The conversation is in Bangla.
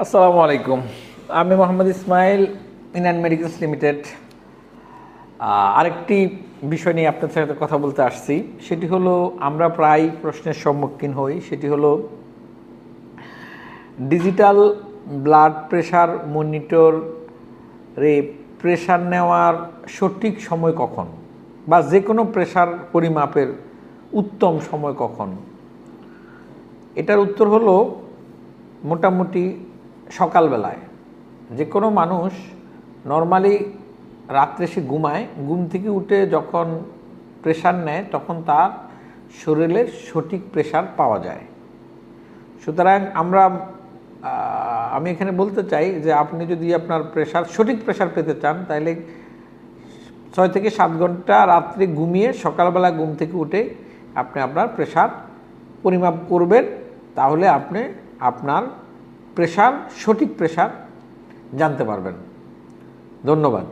আসসালামু আলাইকুম। আমি মোহাম্মদ ইসমাইল, ইনান মেডিকেলস লিমিটেড। আরেকটি বিষয় নিয়ে আপনার সাথে কথা বলতে আসছি। সেটি হলো, আমরা প্রায় প্রশ্নের সম্মুখীন হই। সেটি হলো ডিজিটাল ব্লাড প্রেশার মনিটরে প্রেশার নেওয়ার সঠিক সময় কখন, বা যে কোনো প্রেশার পরিমাপের উত্তম সময় কখন। এটার উত্তর হলো মোটামুটি সকালবেলায়। যে কোনো মানুষ নর্মালি রাত্রে সে ঘুমায়, ঘুম থেকে উঠে যখন প্রেশার নেয় তখন তার শরীরের সঠিক প্রেশার পাওয়া যায়। সুতরাং আমি এখানে বলতে চাই যে আপনি যদি আপনার সঠিক প্রেশার পেতে চান, তাহলে 6 থেকে 7 ঘন্টা রাত্রে ঘুমিয়ে সকালবেলা ঘুম থেকে উঠে আপনি আপনার প্রেশার পরিমাপ করবেন। তাহলে আপনি আপনার সঠিক প্রেশার জানতে পারবেন। ধন্যবাদ।